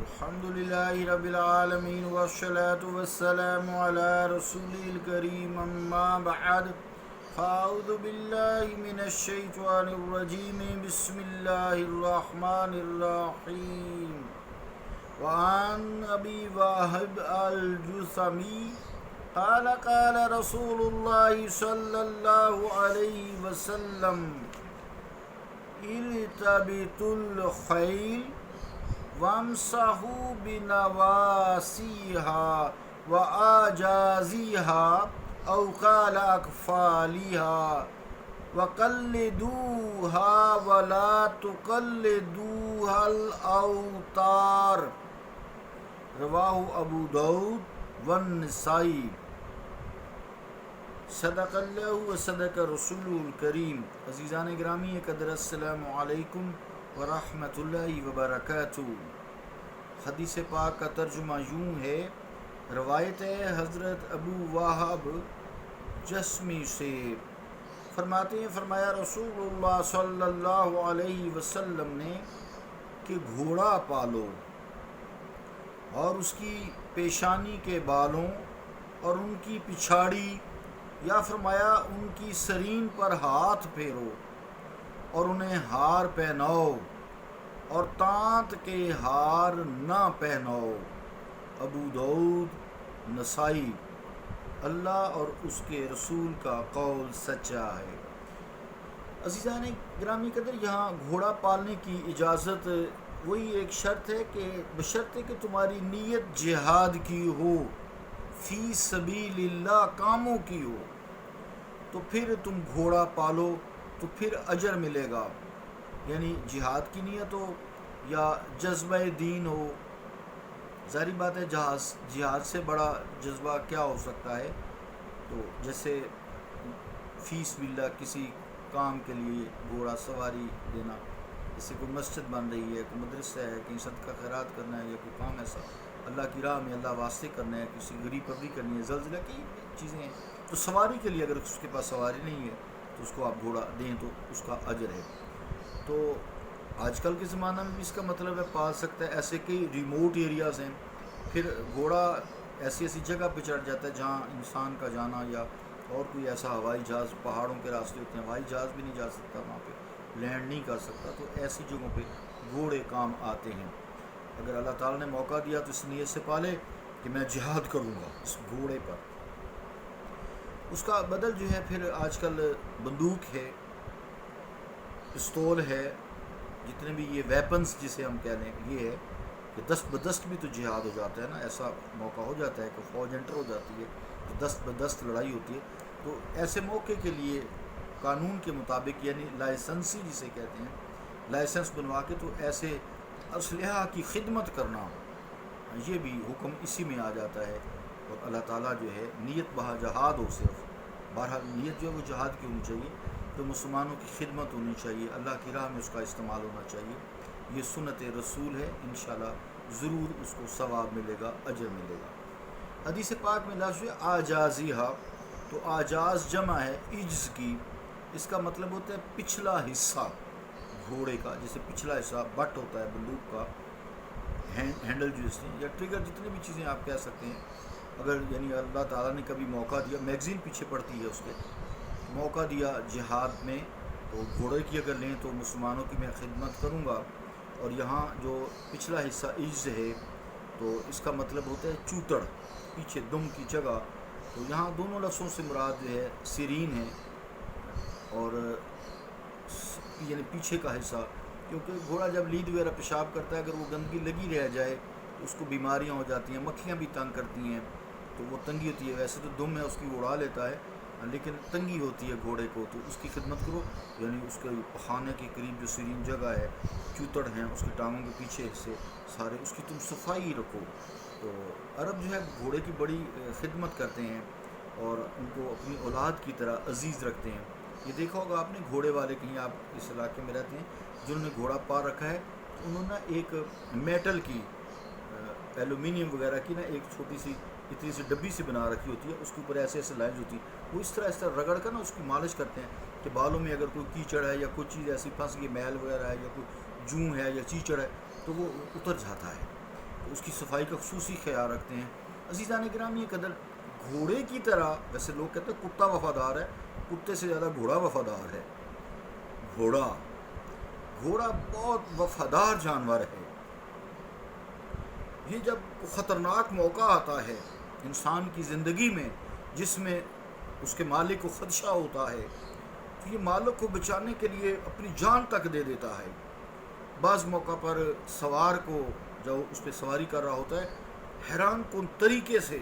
الحمد لله رب العالمين والصلاة والسلام على رسوله الكريم أما بعد فأعوذ بالله من الشيطان الرجيم بسم الله الرحمن الرحيم وعن أبي واهب الجثمي قال قال رسول الله صلى الله عليه وسلم ارتبطوا الخيل وامسحوا بنواسيها وآجازيها أو قال أكفالها وقلدوها ولا تقلدوها الأوتار رواہ ابو داود والنسائی۔ صدق اللہ و صدق رسول الکریم۔ عزیزان گرامی قدر، السلام علیکم ورحمۃ اللہ وبرکاتہ۔ حدیث پاک کا ترجمہ یوں ہے، روایت ہے حضرت ابو واہب جسمی سے، فرماتے ہیں فرمایا رسول اللہ صلی اللہ علیہ وسلم نے کہ گھوڑا پالو اور اس کی پیشانی کے بالوں اور ان کی پچھاڑی یا فرمایا ان کی سرین پر ہاتھ پھیرو اور انہیں ہار پہناؤ اور تانت کے ہار نہ پہناؤ۔ ابو داؤد، نسائی۔ اللہ اور اس کے رسول کا قول سچا ہے۔ عزیزان گرامی قدر، یہاں گھوڑا پالنے کی اجازت وہی ایک شرط ہے کہ بشرطے کہ تمہاری نیت جہاد کی ہو، فی سبیل اللہ کاموں کی ہو، تو پھر تم گھوڑا پالو تو پھر اجر ملے گا۔ یعنی جہاد کی نیت ہو یا جذبہ دین ہو۔ ظاہری بات ہے جہاد سے بڑا جذبہ کیا ہو سکتا ہے؟ تو جیسے فی سبیل اللہ کسی کام کے لیے گھوڑا سواری دینا، جیسے کوئی مسجد بن رہی ہے، کوئی مدرسہ ہے، کہیں صدقہ خیرات کرنا ہے، یا کوئی کام ایسا اللہ کی راہ میں اللہ واسطے کرنا ہے، کسی غریب پبری کرنی ہے، زلزلہ کی چیزیں ہیں، تو سواری کے لیے اگر اس کے پاس سواری نہیں ہے تو اس کو آپ گھوڑا دیں تو اس کا اجر ہے۔ تو آج کل کے زمانہ میں بھی اس کا مطلب ہے پال سکتا ہے۔ ایسے کئی ریموٹ ایریاز ہیں، پھر گھوڑا ایسی جگہ پہ چڑھ جاتا ہے جہاں انسان کا جانا یا اور کوئی ایسا ہوائی جہاز، پہاڑوں کے راستے ہوتے ہیں، ہوائی جہاز بھی نہیں جا سکتا وہاں پہ، لینڈ نہیں کر سکتا، تو ایسی جگہوں پہ گھوڑے کام آتے ہیں۔ اگر اللہ تعالیٰ نے موقع دیا تو اس نیت سے پالے کہ میں جہاد کروں گا اس گھوڑے پر۔ اس کا بدل جو ہے پھر آج کل بندوق ہے، پستول ہے، جتنے بھی یہ ویپنز جسے ہم کہہ لیں، یہ ہے کہ دست بدست بھی تو جہاد ہو جاتا ہے نا۔ ایسا موقع ہو جاتا ہے کہ فوج انٹر ہو جاتی ہے تو دست بدست لڑائی ہوتی ہے، تو ایسے موقع کے لیے قانون کے مطابق، یعنی لائسنسی جسے کہتے ہیں، لائسنس بنوا کے تو ایسے اسلحہ کی خدمت کرنا، یہ بھی حکم اسی میں آ جاتا ہے۔ اور اللہ تعالیٰ جو ہے نیت بہا جہاد ہو، صرف بہرحال نیت جو ہے وہ جہاد کی ہونی چاہیے، تو مسلمانوں کی خدمت ہونی چاہیے، اللہ کی راہ میں اس کا استعمال ہونا چاہیے۔ یہ سنت رسول ہے، انشاءاللہ ضرور اس کو ثواب ملے گا، اجر ملے گا۔ حدیث پاک میں لفظ ہے آجازیہا، تو آجاز جمع ہے عجز کی، اس کا مطلب ہوتا ہے پچھلا حصہ گھوڑے کا، جیسے پچھلا حصہ بٹ ہوتا ہے بندوق کا، ہینڈل جو اس نے یا ٹریگر، جتنے بھی چیزیں آپ کہہ سکتے ہیں۔ اگر یعنی اللہ تعالیٰ نے کبھی موقع دیا، میگزین پیچھے پڑتی ہے اس کے، موقع دیا جہاد میں، تو گھوڑے کی اگر لیں تو مسلمانوں کی میں خدمت کروں گا۔ اور یہاں جو پچھلا حصہ عجز ہے تو اس کا مطلب ہوتا ہے چوتڑ، پیچھے دم کی جگہ، تو یہاں دونوں لفظوں سے مراد جو ہے سرین ہے اور یعنی پیچھے کا حصہ، کیونکہ گھوڑا جب لید وغیرہ پیشاب کرتا ہے، اگر وہ گندگی لگی رہ جائے تو اس کو بیماریاں ہو جاتی ہیں، مکھیاں بھی تنگ کرتی ہیں، تو وہ تنگی ہوتی ہے۔ ویسے تو دم ہے اس کی اڑا لیتا ہے، لیکن تنگی ہوتی ہے گھوڑے کو، تو اس کی خدمت کرو، یعنی اس کے پخانے کے قریب جو سرین جگہ ہے، چوتڑ ہیں اس کی ٹانگوں کے پیچھے حصے سارے، اس کی تم صفائی رکھو۔ تو عرب جو ہے گھوڑے کی بڑی خدمت کرتے ہیں اور ان کو اپنی اولاد کی طرح عزیز رکھتے ہیں۔ یہ دیکھا ہوگا آپ نے، گھوڑے والے کہیں آپ اس علاقے میں رہتے ہیں جنہوں نے گھوڑا پال رکھا ہے، تو انہوں نے ایک میٹل کی، ایلومینیم وغیرہ کی نا، ایک چھوٹی سی اتنی سی ڈبی سی بنا رکھی ہوتی ہے، اس کے اوپر ایسے لائنز ہوتی ہیں، وہ اس طرح رگڑ کر نا اس کی مالش کرتے ہیں کہ بالوں میں اگر کوئی کیچڑ ہے یا کوئی چیز ایسی پھنس گئی، میل وغیرہ ہے یا کوئی جوں ہے یا چیچڑ ہے، تو وہ اتر جاتا ہے۔ تو اس کی صفائی کا خصوصی خیال رکھتے ہیں۔ عزیزان گرامی قدر، گھوڑے کی طرح، ویسے لوگ کہتے ہیں کتا وفادار ہے، کتے سے زیادہ گھوڑا وفادار ہے۔ گھوڑا بہت وفادار جانور ہے۔ یہ جب خطرناک موقع آتا ہے انسان کی زندگی میں جس میں اس کے مالک کو خدشہ ہوتا ہے، تو یہ مالک کو بچانے کے لیے اپنی جان تک دے دیتا ہے۔ بعض موقع پر سوار کو جو اس پہ سواری کر رہا ہوتا ہے، حیران کن طریقے سے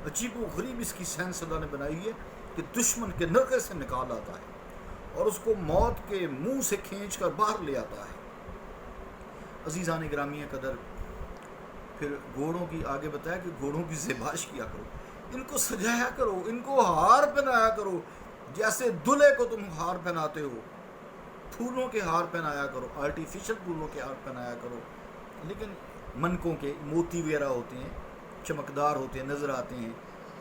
عجیب و غریب اس کی سائنس اللہ نے بنائی ہے کہ دشمن کے نرغے سے نکال آتا ہے اور اس کو موت کے منہ سے کھینچ کر باہر لے آتا ہے۔ عزیزان گرامی قدر، پھر گھوڑوں کی آگے بتایا کہ گھوڑوں کی زیبائش کیا کرو، ان کو سجایا کرو، ان کو ہار پہنایا کرو، جیسے دلہے کو تم ہار پہناتے ہو، پھولوں کے ہار پہنایا کرو، آرٹیفیشل پھولوں کے ہار پہنایا کرو، لیکن منکوں کے موتی وغیرہ ہوتے ہیں، چمکدار ہوتے ہیں، نظر آتے ہیں،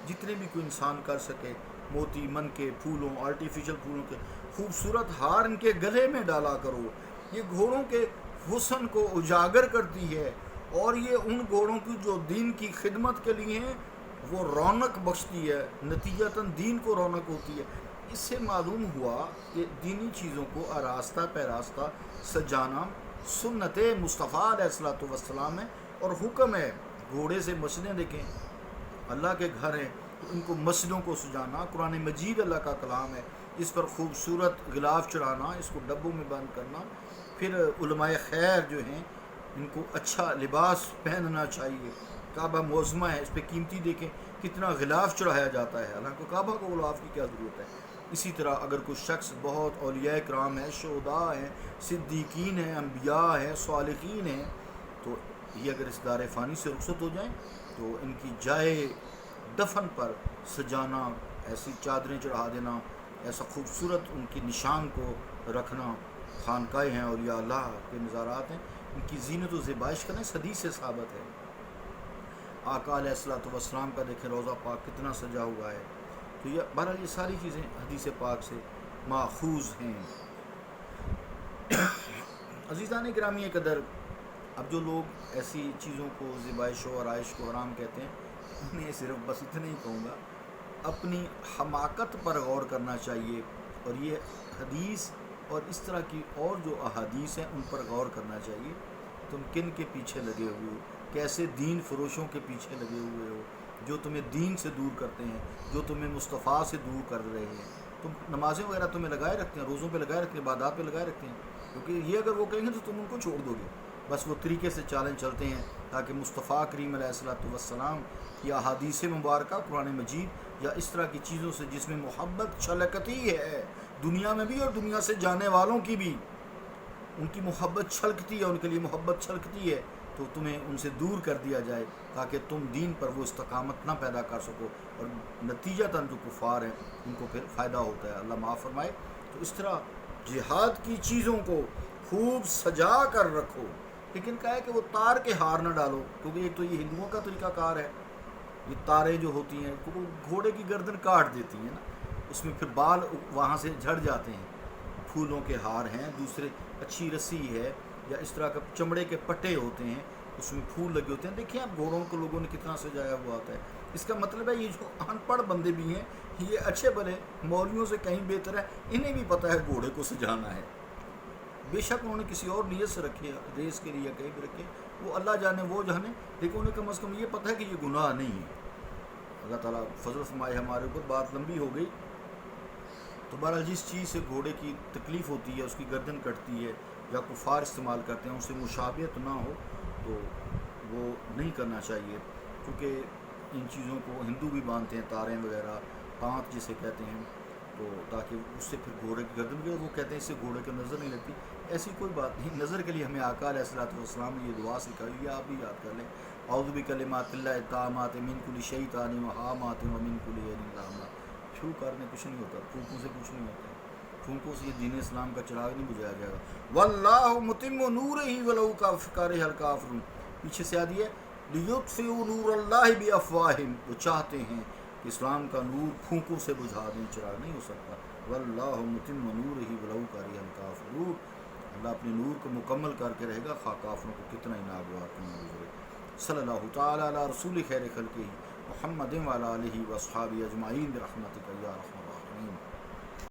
جتنے بھی کوئی انسان کر سکے، موتی، من کے پھولوں، آرٹیفیشل پھولوں کے خوبصورت ہار ان کے گلے میں ڈالا کرو۔ یہ گھوڑوں کے حسن کو اجاگر کرتی ہے، اور یہ ان گھوڑوں کی جو دین کی خدمت کے لیے ہیں وہ رونق بخشتی ہے، نتیجتاً دین کو رونق ہوتی ہے۔ اس سے معلوم ہوا کہ دینی چیزوں کو آراستہ پیراستہ سجانا سنت مصطفیٰ علیہ الصلوۃ والسلام ہے اور حکم ہے۔ گھوڑے سے مسجدیں دیکھیں، اللہ کے گھر ہیں، تو ان کو مسجدوں کو سجانا، قرآن مجید اللہ کا کلام ہے، اس پر خوبصورت غلاف چڑھانا، اس کو ڈبوں میں بند کرنا۔ پھر علماء خیر جو ہیں ان کو اچھا لباس پہننا چاہیے۔ کعبہ معظمہ ہے، اس پہ قیمتی دیکھیں کتنا غلاف چڑھایا جاتا ہے، حالانکہ کعبہ کو غلاف کی کیا ضرورت ہے۔ اسی طرح اگر کوئی شخص بہت اولیاء کرام ہیں، شہداء ہیں، صدیقین ہیں، انبیاء ہیں، صالحین ہیں، تو یہ اگر اس دار فانی سے رخصت ہو جائیں تو ان کی جائے دفن پر سجانا، ایسی چادریں چڑھا دینا، ایسا خوبصورت ان کی نشان کو رکھنا۔ خانقاہیں ہیں، اولیاء اللہ کے مزارات ہیں، ان کی زینت و زیبائش کرنا اس حدیث سے ثابت ہے۔ آقا علیہ الصلوۃ والسلام کا دیکھیں روضہ پاک کتنا سجا ہوا ہے۔ تو یہ بہرحال یہ ساری چیزیں حدیث پاک سے ماخوذ ہیں۔ عزیزان گرامی قدر، اب جو لوگ ایسی چیزوں کو، زیبائش و آرائش کو حرام کہتے ہیں، انہیں صرف بس اتنا ہی کہوں گا، اپنی حماقت پر غور کرنا چاہیے، اور یہ حدیث اور اس طرح کی اور جو احادیث ہیں ان پر غور کرنا چاہیے۔ تم کن کے پیچھے لگے ہوئے ہو، کیسے دین فروشوں کے پیچھے لگے ہوئے ہو، جو تمہیں دین سے دور کرتے ہیں، جو تمہیں مصطفیٰ سے دور کر رہے ہیں۔ تم نمازیں وغیرہ تمہیں لگائے رکھتے ہیں، روزوں پہ لگائے رکھتے ہیں، عبادات پہ لگائے رکھتے ہیں، کیونکہ یہ اگر وہ کہیں گے تو تم ان کو چھوڑ دو گے۔ بس وہ طریقے سے چالیں چلتے ہیں تاکہ مصطفیٰ کریم علیہ الصلوۃ والسلام کی احادیث مبارکہ، قرآن مجید یا اس طرح کی چیزوں سے جس میں محبت چھلکتی ہے، دنیا میں بھی اور دنیا سے جانے والوں کی بھی، ان کی محبت چھلکتی ہے، ان کے لیے محبت چھلکتی ہے، تو تمہیں ان سے دور کر دیا جائے تاکہ تم دین پر وہ استقامت نہ پیدا کر سکو، اور نتیجتاً جو کفار ہیں ان کو پھر فائدہ ہوتا ہے، اللہ معاف فرمائے۔ تو اس طرح جہاد کی چیزوں کو خوب سجا کر رکھو، لیکن کہا ہے کہ وہ تار کے ہار نہ ڈالو، کیونکہ ایک تو یہ ہندوؤں کا طریقہ کار ہے، یہ تاریں جو ہوتی ہیں کیونکہ گھوڑے کی گردن کاٹ دیتی ہیں نا، اس میں پھر بال وہاں سے جھڑ جاتے ہیں۔ پھولوں کے ہار ہیں، دوسرے اچھی رسی ہے، یا اس طرح کا چمڑے کے پٹے ہوتے ہیں، اس میں پھول لگے ہوتے ہیں۔ دیکھیں آپ گھوڑوں کو لوگوں نے کتنا سجایا ہوا ہوتا ہے۔ اس کا مطلب ہے یہ جو ان پڑھ بندے بھی ہیں، یہ اچھے بھلے مولویوں سے کہیں بہتر ہے، انہیں بھی پتہ ہے گھوڑے کو سجانا ہے۔ بے شک انہوں نے کسی اور نیت سے رکھے، ریس کے لیے یا کہیں بھی رکھے، وہ اللہ جانے وہ جانے، لیکن انہیں کم از کم یہ پتہ ہے کہ یہ گناہ نہیں ہے۔ اللہ تعالیٰ فضل فرمائے ہمارے اوپر۔ بات لمبی ہو گئی، تو بہرحال جس چیز سے گھوڑے کی تکلیف ہوتی ہے، اس کی گردن کٹتی ہے یا کفار استعمال کرتے ہیں، اس سے مشابہت نہ ہو تو وہ نہیں کرنا چاہیے، کیونکہ ان چیزوں کو ہندو بھی باندھتے ہیں، تاریں وغیرہ، تانت جسے کہتے ہیں، تو تاکہ اس سے پھر گھوڑے کی گردن بھی، وہ کہتے ہیں اس سے گھوڑے کی نظر نہیں لگتی۔ ایسی کوئی بات نہیں، نظر کے لیے ہمیں آقا علیہ الصلوۃ والسلام نے یہ دعا سکھائی، یہ آپ بھی یاد کر لیں، اعوذ بکلمات اللہ التامات من کل شیطان وہامات ومن کل عین لامہ۔ چھو کرنے کچھ نہیں ہوتا، پھونکوں سے کچھ نہیں ہوتا، پھونکوں سے یہ دین اسلام کا چراغ نہیں بجھایا جائے گا۔ واللہ متم نورہ ولو کرہ الکافرون، پیچھے سے آدھی ہے لیطفئوا نور اللہ بافواہہم، وہ چاہتے ہیں کہ اسلام کا نور پھونکوں سے بجھا دیں، چراغ نہیں ہو سکتا۔ واللہ متم نورہ ولو کرہ الکافرون، اللہ اپنے نور کو مکمل کر کے رہے گا، خواہ کافروں کو کتنا ہی ناگوار کیوں نہ گزرے۔ صلی اللہ تعالی علی رسول خیر خلقہ محمد وعلی آلہ واصحابہ اجمعین برحمتک یا ارحم الراحمین.